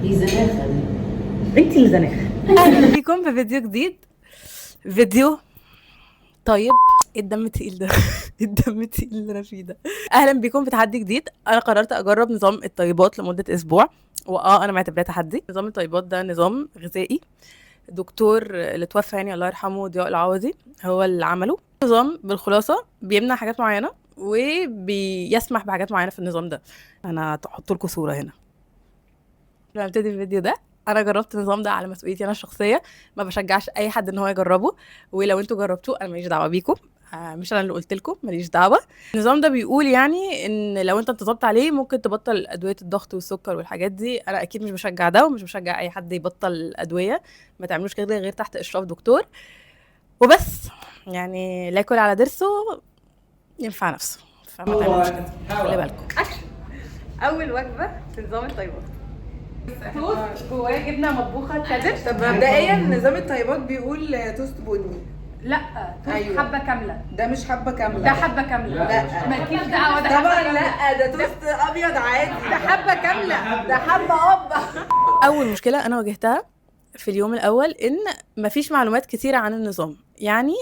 دي زناخة دي. انت اللي زناخة. اهلا بيكم في فيديو جديد. فيديو طيب. ايه الدم التقيل ده؟ ايه الدم التقيل اللي انا فيه ده؟ اهلا بيكم في تحدي جديد. انا قررت اجرب نظام الطيبات لمده اسبوع، انا معتبراه تحدي. نظام الطيبات ده نظام غذائي دكتور اللي توفى يعني الله يرحمه ضياء العوضي هو اللي عمله. نظام بالخلاصه بيمنع حاجات معينه وبيسمح بحاجات معينه في النظام ده. انا هحط لكم صوره هنا. لما ابتدي الفيديو ده، انا جربت النظام ده على مسؤوليتي انا الشخصيه، ما بشجعش اي حد ان هو يجربه، ولو انتوا جربتوه انا ماليش دعوه بيكم. مش انا اللي قلت لكم، ماليش دعوه. النظام ده بيقول يعني ان لو انت انتظمت عليه ممكن تبطل ادويه الضغط والسكر والحاجات دي. انا اكيد مش بشجع ده، ومش بشجع اي حد يبطل الادويه. ما تعملوش كده غير تحت اشراف دكتور وبس. يعني لا ياكل على ضرسه ينفع نفسه، فما تعملوش كده. خلي بالكم. اول وجبه في نظام الطيبات توست جواه جبنه مطبوخه تشيدر. طب مبدئيا نظام الطيبات بيقول توست بني. لا، توست أيوة. حبه كامله. ده مش حبه كامله، ده حبه كامله. لا. مالكيش دعوه. ده طبعا حبة لا، ده توست ابيض عادي. ده حبه كامله. ده حبه ابا. اول مشكله انا واجهتها في اليوم الاول ان مفيش معلومات كتيره عن النظام. يعني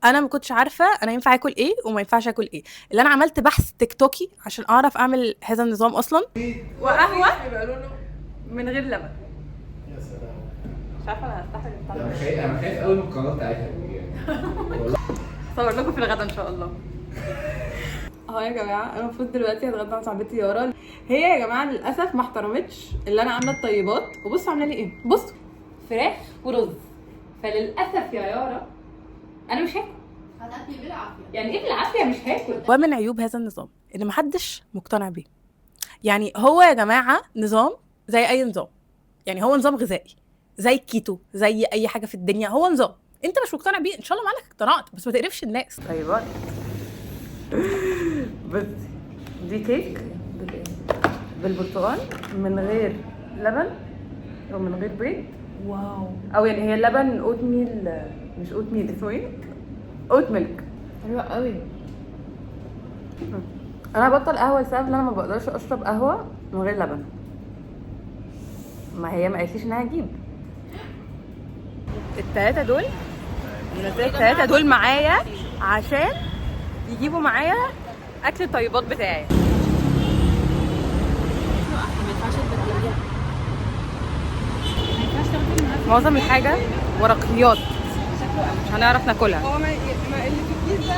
انا ما كنتش عارفه انا ينفع اكل ايه وما ينفعش اكل ايه. اللي انا عملت بحث تيك توكي عشان اعرف اعمل هذا النظام اصلا. وقهوه من غير لبن. يا سلام. مش عارفه انا هستحمل البتاع ده. انا خايف قوي من القناه بتاعتها دي يعني. صور لكم في الغدا ان شاء الله. اهو يا جماعه، انا المفروض دلوقتي هتغدى مع صاحبتي يارا. هي يا جماعه للاسف ما احترمتش اللي انا عامله الطيبات. وبصوا عامله لي ايه. بصوا، فراخ ورز. فللاسف يا يارا انا مش هاكل. هتاكلي بالعافيه. يعني ايه بالعافيه؟ مش هاكل. ومن عيوب هذا النظام ان محدش مقتنع بيه. يعني هو يا جماعه نظام زي اي نظام. يعني هو نظام غذائي زي الكيتو، زي اي حاجه في الدنيا. هو نظام انت مش مقتنع بيه، ان شاء الله مالك اقتنعت، بس ما تقرفش الناس. طيبات. بس دي كيك بالبرتقال من غير لبن ومن غير بيض. واو، او يعني هي اللبن اوت ميل، مش اوت ميل، اسمه ايه؟ اوت ميلك. حلوه قوي. انا بطل قهوه لسبب ان انا ما بقدرش اشرب قهوه من غير لبن. ما هي ما قالتليش انها هتجيب التلاته دول. التلاته دول معايا عشان يجيبوا معايا اكل الطيبات بتاعي. معظم الحاجه ورقيات مش هنعرف ناكلها. هو ما اللي في الكيس ده.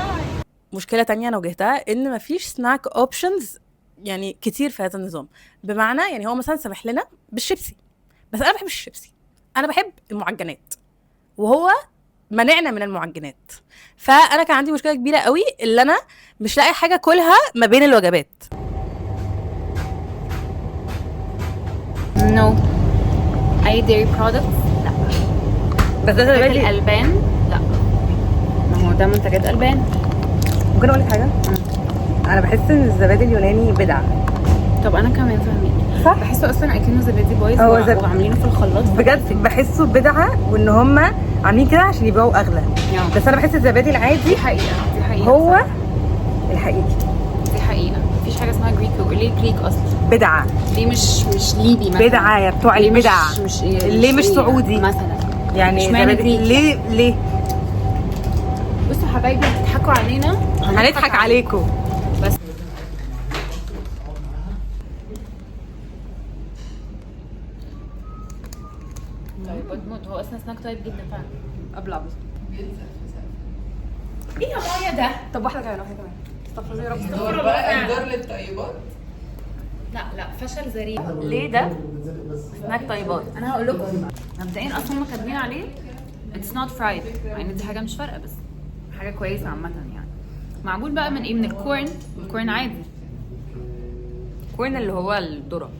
مشكله تانية انا واجهتها ان مفيش سناك اوبشنز يعني كتير في هذا النظام. بمعنى يعني هو مثلا سامح لنا بالشيبسي، بس انا ما بحبش الشيبسي، انا بحب المعجنات، وهو منعنا من المعجنات. فانا كان عندي مشكله كبيره قوي اللي انا مش لاقي حاجه اكلها ما بين الوجبات. No. أي dairy products؟ لا. بس ده منتجات زبادي. الألبان؟ لا. ما هو ده منتجات ألبان. ممكن اقول لك حاجه؟ انا بحس ان الزبادي اليوناني بدعه. طب أنا كمان فاهمين. صح؟ بحسه أصلا أكنه زبادي بايظ وعاملينه في الخلاط. بجد بحسه بدعه، وان هم عاملين كده عشان يبيعوا اغلى. بس انا بحس الزبادي العادي دي حقيقة. دي حقيقة. هو بصراحة. الحقيقي. دي حقيقة. مفيش حاجة اسمها جريك. ليه جريك أصلا؟ بدعه. ليه مش ليبي مثلا؟ بدعه يا بتوع ليه البدع. ليه مش سعودي مثلا؟ يعني اشمعنى زبادي؟ جريك؟ ليه بصوا حبايبي، هتضحكوا علينا هنضحك عليكم. بس طيب موت. هو اصلا سناك طيب جدا فعلا. ابلع بس. ايه يا مايا ده؟ طب واحده كمان، واحده كمان. استغفر الله يا رب. استغفر الله. بقى انذار للطيبات. لا فشل ذريع. ليه ده سناك طيبات؟ انا هقول لكم مبدئيا اصلا هم كاتبين عليه اتس نوت فرايد، مع ان دي حاجه مش فارقه بس حاجه كويسه عامه يعني. معمول بقى من ايه؟ من الكورن عادي. كورن اللي هو الذره.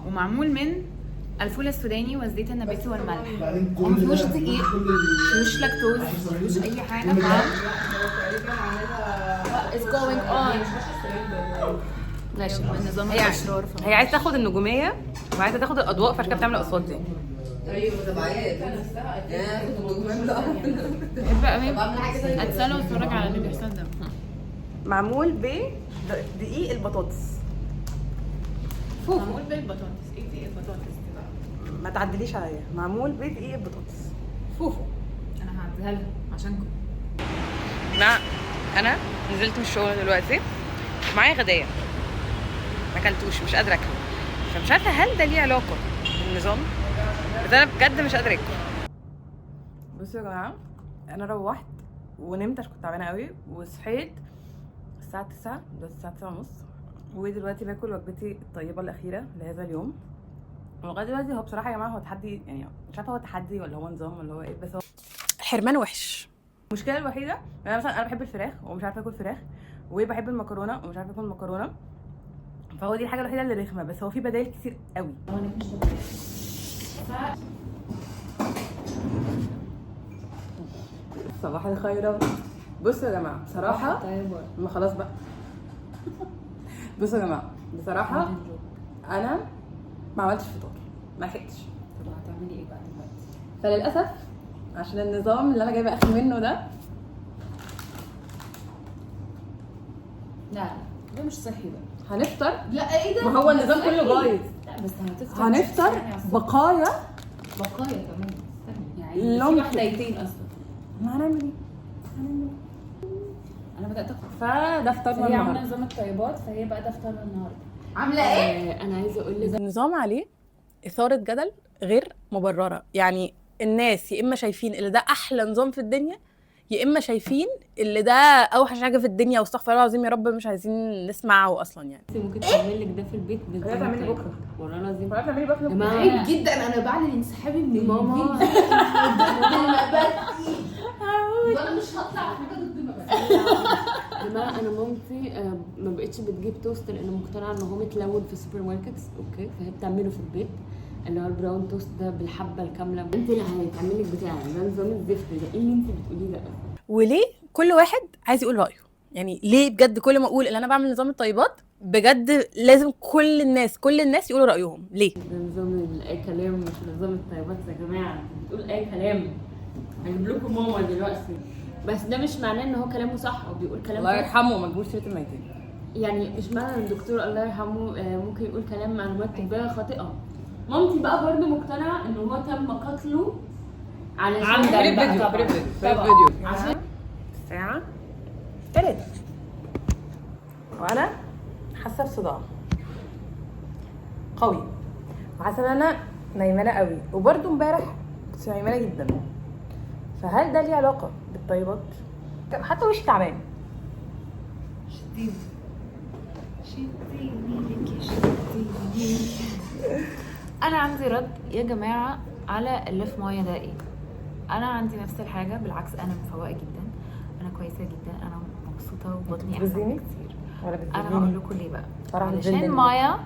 ومعمول من الفول السوداني والزيت النباتي والملح. مفيهوش دقيق، مفيهوش لاكتوز، مفيهوش اي حاجه. What is going on؟ ماشي. النظام الاشرار. هي عايزه تاخد النجوميه وعايزه تاخد الاضواء، فعشان كده بتعمل الاصوات دي. ايوه تبعيات. يا كنت بجمل لا. بقى اتسلى واتفرج على اللي بيحصل ده. معمول بدقيق البطاطس. معمول بالبطاطس. ايه دي البطاطس؟ ما تعدليش عليا، معمول بدقيق بطاطس فوفو. انا هعديها لها عشانكم. انا نزلت من الشغل دلوقتي معايا غدايه ما اكلتوش، مش قادره اكله، فمش عارفه هل ده ليه علاقه بالنظام، بس انا بجد مش قادره اكل. بصوا يا جماعه، انا روحت ونمت عشان كنت تعبانه قوي، وصحيت الساعه 9، دلوقتي الساعه 9:30، ودلوقتي باكل وجبتي الطيبه الاخيره لهذا اليوم. ولغايه دلوقتي هو بصراحه يا جماعه هو تحدي، يعني مش عارفه هو تحدي ولا هو نظام ولا هو ايه، بس هو الحرمان وحش. المشكله الوحيده انا مثلا انا بحب الفراخ ومش عارفه اكل فراخ، وبحب المكرونه ومش عارفه اكل مكرونه، فهو دي الحاجه الوحيده اللي رخمه، بس هو في بدائل كتير قوي. صباح الخيرات. بصوا يا جماعه بصراحه ما خلاص بقى. بصوا يا جماعه بصراحه انا ما عملتش فطار، ما لحقتش. طب هتعملي ايه بقى دلوقتي؟ فللاسف عشان النظام اللي انا جايبه اخر منه ده، لا ده مش صحي بقى. هنفطر. لا ايه ده؟ ما هو النظام كله بايظ. لا بس هتفطر. هنفطر بقايا بقايا كمان. يعني لو في واحدتين اصلا. ما هنعمل ايه؟ انا بدات اكل. فده فطارنا هي عامله النهارده. نظام الطيبات، فهي بقى ده فطارنا النهارده. عامله ايه؟ انا عايزه اقول لك النظام عليه اثاره جدل غير مبرره، يعني الناس يا اما شايفين اللي ده احلى نظام في الدنيا، يا اما شايفين اللي ده اوحش حاجه في الدنيا، واستغفر الله العظيم يا رب مش عايزين نسمعه اصلا. يعني ممكن تعمل لك ده في البيت هي تعملي بكره والله العظيم. ولا تعملي بكره؟ عيب جدا، انا بعلن انسحابي من ماما. المبادئ وانا مش هطلع حاجه ضد المبادئ. يا جماعه انا مامتي ما بقتش بتجيب توست لان مقتنعه ان هو متلون في السوبر ماركتس، اوكي، فهي بتعمله في البيت اللي هو البراون توست ده بالحبه الكامله. انت اللي هتعملي لك بتاع ده نظام الزفت ده، ايه اللي انت بتقوليه ده؟ وليه كل واحد عايز يقول رايه؟ يعني ليه بجد كل ما اقول ان انا بعمل نظام الطيبات بجد لازم كل الناس يقولوا رايهم؟ ليه؟ ده نظام اي كلام، مش نظام الطيبات يا جماعه. انت بتقول اي كلام، هجيب لكم ماما دلوقتي، بس ده مش معناه ان هو كلامه صح او بيقول كلام الله يرحمه ما تجيبوش سيره الميتين. يعني مش معنى ان الدكتور الله يرحمه ممكن يقول كلام معلومات طبيه خاطئه. مامتي بقى برضه مقتنعه ان هو تم قتله علشان فيديو عشان الساعه 3 وانا حاسه بصداع قوي، وحاسه ان انا نايمانه قوي، وبرده امبارح كنت نايمانه جدا. فهل ده ليه علاقه بالطيبات؟ حتى وشي تعبان. انا عندي رد يا جماعه على اللي في مايه ده ايه. انا عندي نفس الحاجه، بالعكس انا مفوقه جدا، انا كويسه جدا، انا مبسوطه وبطني احسن بتزيني؟ كتير. ولا انا هقول لكم ليه بقى. صراحة علشان بتزيني. مايا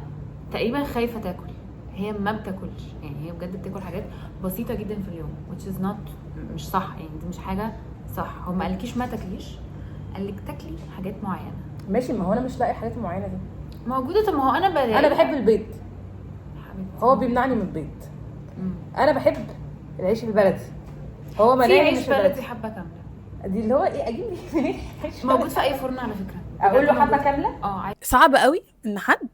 تقريبا خايفه تاكل، هي ما بتاكلش، يعني هي بجد بتاكل حاجات بسيطه جدا في اليوم which is not مش صح، يعني دي مش حاجه صح. هو ما قالكيش ما تاكليش، قالك تاكلي حاجات معينه. ماشي، ما هو انا مش لاقي حاجات معينه دي موجوده. طب ما هو انا بحب البيض، حبيبتي. هو بيمنعني من البيض. مم. انا بحب العيش البلدي، هو في منعني عيش مش بلدي البلدي. حبه كامله دي اللي هو ايه، اجيب منين عيش موجود بلدي؟ في اي فرن على فكره. اقول له بجد حبه موجود. كامله. عادي. صعب قوي ان حد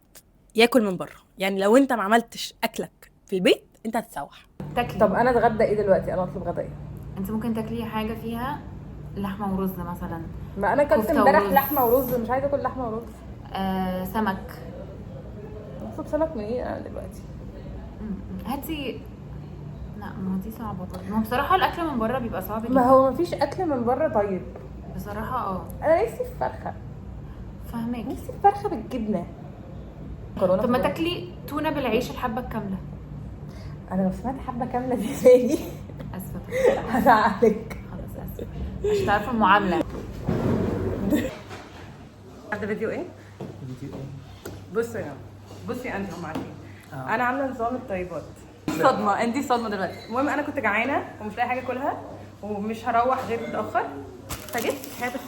ياكل من بره، يعني لو انت ما عملتش اكلك في البيت انت هتتسوح. تاكلي. طب انا اتغدى ايه دلوقتي؟ انا اطلب غدا ايه؟ انت ممكن تاكلي حاجه فيها لحمه ورز مثلا. ما انا اكلت كفتة امبارح ورز. لحمه ورز، مش عايزه اكل لحمه ورز. سمك. اطلب سمك من ايه انا دلوقتي؟ هاتي. لا ما هو دي صعبه برضه. ما هو بصراحه الاكل من بره بيبقى صعب ما جدا. هو مفيش اكل من بره. طيب بصراحه انا نفسي في فرخه، فاهماكي. نفسي في فرخه بالجبنه. طب ما تاكلي تونه بالعيش الحبه الكامله. انا لو سمعت حبه كامله دي تاني اسفه. هزعلك. خلاص اسفه مش عارفه المعامله. عارفه فيديو ايه؟ بصوا يا بصي انت هم عارفين انا عامله نظام الطيبات. صدمه، انت صدمه دلوقتي. المهم انا كنت جعانه ومش لاقي حاجه اكلها ومش هروح غير متاخر، فجبت هذا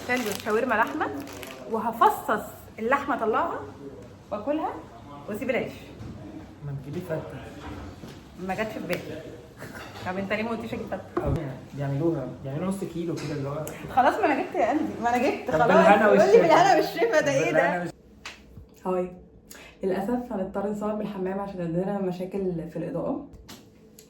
ساندوتش شاورما لحمه، وهفصص اللحمه اطلعها واكلها واسيب العيش. ما تجيبي فتة ما جاتش في بالي. طب انت ليه ما قلتيش اجيب فتة؟ أو يعملوها نص كيلو كده اللي هو. خلاص ما انا جبت يا قلبي، ما انا جبت طب خلاص. بالهنا قول لي والشفا. بالهنا والشفا ده ايه ده؟ هاي للاسف هنضطر نصور بالحمام عشان عندنا مشاكل في الاضاءه.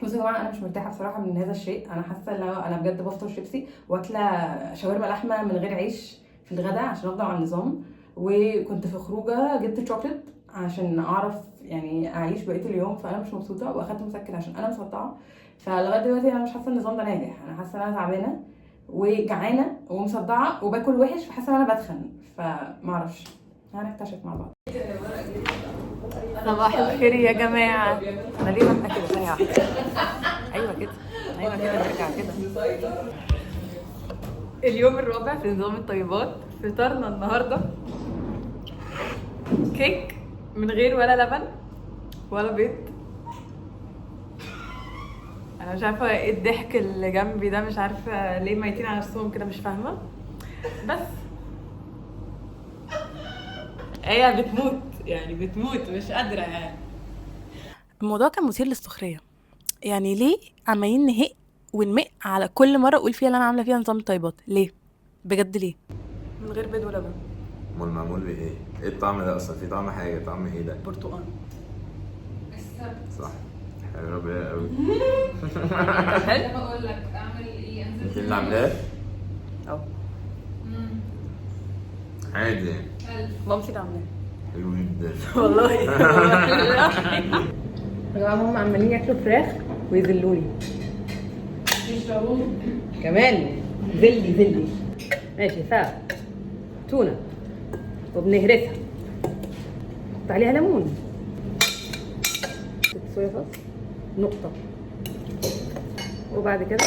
بصوا يا جماعه انا مش مرتاحه بصراحه من هذا الشيء. انا حاسه ان انا بجد بفطر شيبسي واكله شاورما لحمه من غير عيش في الغداء عشان افضل على النظام. وكنت في خروجه جبت شوكليت عشان اعرف يعني اعيش بقيه اليوم، فانا مش مبسوطه واخدت مسكن عشان انا مصدعه. فلغايه دلوقتي انا مش حاسه النظام ده ناجح. انا حاسه ان انا تعبانه وجعانه ومصدعه وباكل وحش، فحاسه ان انا بتخن. فمعرفش، هنكتشف مع بعض. صباح الخير يا جماعه. انا ليه ببقى كده ثانيه واحده؟ ايوه كده، ايوه كده، نرجع كده. اليوم الرابع في نظام الطيبات. فطرنا النهارده كيك من غير ولا لبن ولا بيض. انا مش عارفه ايه الضحك اللي جنبي ده، مش عارفه ليه ميتين على نفسهم كده، مش فاهمه. بس هي بتموت يعني، بتموت مش قادره يعني. الموضوع كان مثير للسخريه. يعني ليه عمالين نهق ونمق على كل مره اقول فيها اللي انا عامله فيها نظام طيبات؟ ليه بجد ليه من غير بيض ولا لبن؟ امال معمول بايه؟ ايه الطعم ده اصلا؟ في طعم حاجه، طعم ايه ده؟ برتقال. صح، حلو بقى قوي. حلو. بقول لك اعمل ايه؟ انزل انت اللي عاملاه؟ اه عادي يعني. مامتي اللي عاملاها. حلو جدا والله يا جماعه هم عمالين ياكلوا فراخ ويذلوني يشربوه كمان. زلي ماشي. تونه وبنهرسها، نحط عليها ليمون، صويا صوص نقطه، وبعد كده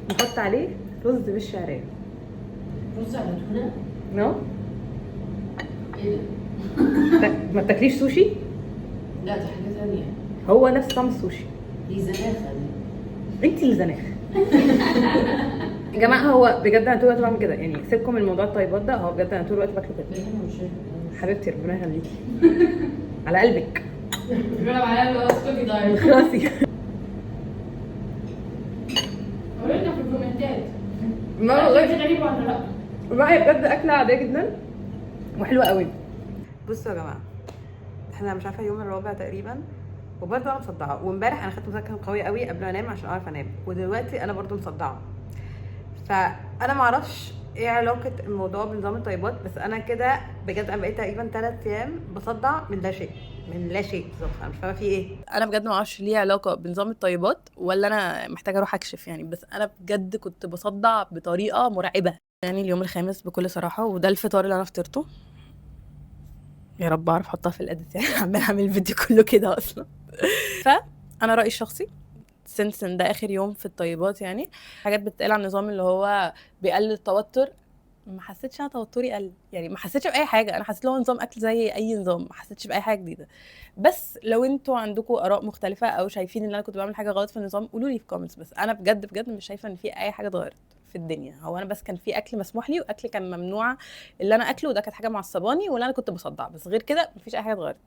نحط عليه رز بالشعريه. رز على تونه؟ نو ايه ده؟ ما بتاكليش سوشي؟ لا دي حاجه ثانيه. هو نفس طعم السوشي. دي زناخه دي. انت اللي زناخ. يا جماعه هو بجد انا طول الوقت بعمل كده يعني. سيبكم من موضوع الطيبات ده، هو بجد انا طول الوقت باكله كده. انا مش حبيبتي ربنا يخليكي. على قلبك. بيقولوا عليها اللي هو ستوكي دايت. خلاصي. قولنا في الكومنتات ما والله دي غريبه ولا لا؟ ما هي بجد اكله عاديه جدا وحلوه قوي. بصوا يا جماعه، احنا مش عارفه اليوم الرابع تقريبا، وبرده انا مصدعه. وامبارح انا خدت مسكن قوي قوي قبل ما انام عشان اعرف انام، ودلوقتي انا برده مصدعه. فانا ما اعرفش ايه علاقه الموضوع بنظام الطيبات، بس انا كده بجد انا بقيت تقريبا 3 ايام بصدع من لا شيء، من لا شيء بالظبط. انا مش فاهمه في ايه. انا بجد ما اعرفش ليه علاقه بنظام الطيبات ولا انا محتاجه اروح اكشف يعني. بس انا بجد كنت بصدع بطريقه مرعبه يعني. اليوم الخامس بكل صراحه، وده الفطار اللي انا فطرته. يا رب اعرف احطها في الاديت يعني. عمال اعمل الفيديو كله كده اصلا. فانا رايي الشخصي سنس ان ده اخر يوم في الطيبات يعني، حاجات بتتقال عن النظام اللي هو بيقلل التوتر. ما حسيتش انا توتري قل يعني، ما حسيتش باي حاجه. انا حسيت هو نظام اكل زي اي نظام، ما حسيتش باي حاجه جديده. بس لو انتوا عندكم اراء مختلفه او شايفين ان انا كنت بعمل حاجه غلط في النظام قولوا لي في كومنتس. بس انا بجد مش شايفه ان في اي حاجه اتغيرت في الدنيا. هو انا بس كان في اكل مسموح لي واكل كان ممنوع اللي انا اكله، وده كانت حاجه معصباني واللي انا كنت بصدع. بس غير كده مفيش اي حاجه اتغيرت.